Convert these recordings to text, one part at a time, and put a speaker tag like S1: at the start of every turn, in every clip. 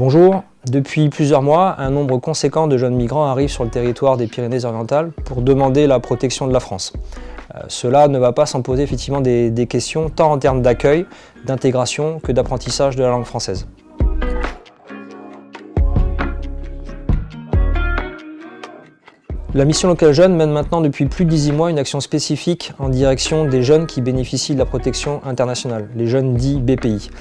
S1: Bonjour, depuis plusieurs mois, un nombre conséquent de jeunes migrants arrivent sur le territoire des Pyrénées-Orientales pour demander la protection de la France. Cela ne va pas sans poser effectivement des questions tant en termes d'accueil, d'intégration que d'apprentissage de la langue française. La mission locale jeune mène maintenant depuis plus de 18 mois une action spécifique en direction des jeunes qui bénéficient de la protection internationale, les jeunes dits BPI.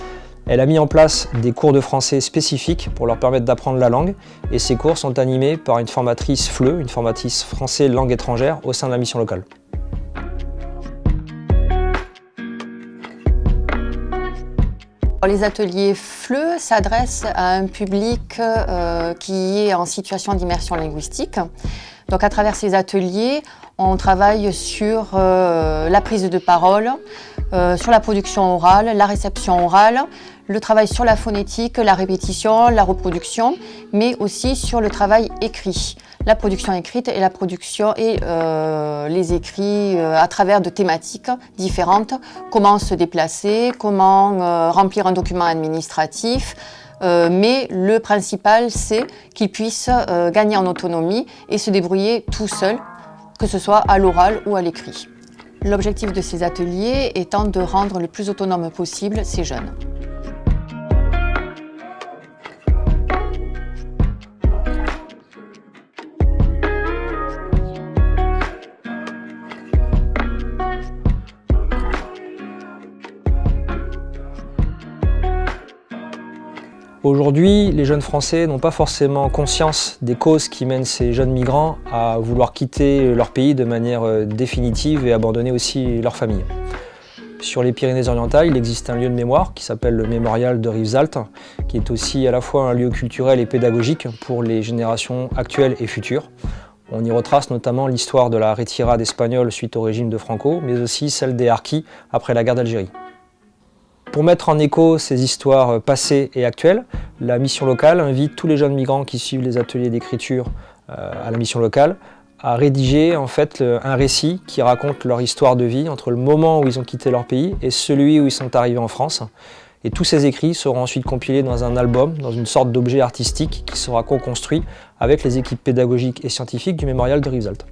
S1: Elle a mis en place des cours de français spécifiques pour leur permettre d'apprendre la langue et ces cours sont animés par une formatrice FLE, une formatrice français langue étrangère au sein de la mission locale.
S2: Les ateliers FLE s'adressent à un public qui est en situation d'immersion linguistique. Donc à travers ces ateliers, on travaille sur la prise de parole, sur la production orale, la réception orale, le travail sur la phonétique, la répétition, la reproduction, mais aussi sur le travail écrit. La production écrite et la production et les écrits à travers de thématiques différentes. Comment se déplacer, comment remplir un document administratif. Mais le principal, c'est qu'ils puissent gagner en autonomie et se débrouiller tout seul, que ce soit à l'oral ou à l'écrit. L'objectif de ces ateliers étant de rendre le plus autonome possible ces jeunes.
S1: Aujourd'hui, les jeunes Français n'ont pas forcément conscience des causes qui mènent ces jeunes migrants à vouloir quitter leur pays de manière définitive et abandonner aussi leur famille. Sur les Pyrénées-Orientales, il existe un lieu de mémoire qui s'appelle le Mémorial de Rivesaltes, qui est aussi à la fois un lieu culturel et pédagogique pour les générations actuelles et futures. On y retrace notamment l'histoire de la retirade espagnole suite au régime de Franco, mais aussi celle des harkis après la guerre d'Algérie. Pour mettre en écho ces histoires passées et actuelles, la mission locale invite tous les jeunes migrants qui suivent les ateliers d'écriture à la mission locale à rédiger en fait un récit qui raconte leur histoire de vie entre le moment où ils ont quitté leur pays et celui où ils sont arrivés en France. Et tous ces écrits seront ensuite compilés dans un album, dans une sorte d'objet artistique qui sera co-construit avec les équipes pédagogiques et scientifiques du Mémorial de Rivesaltes.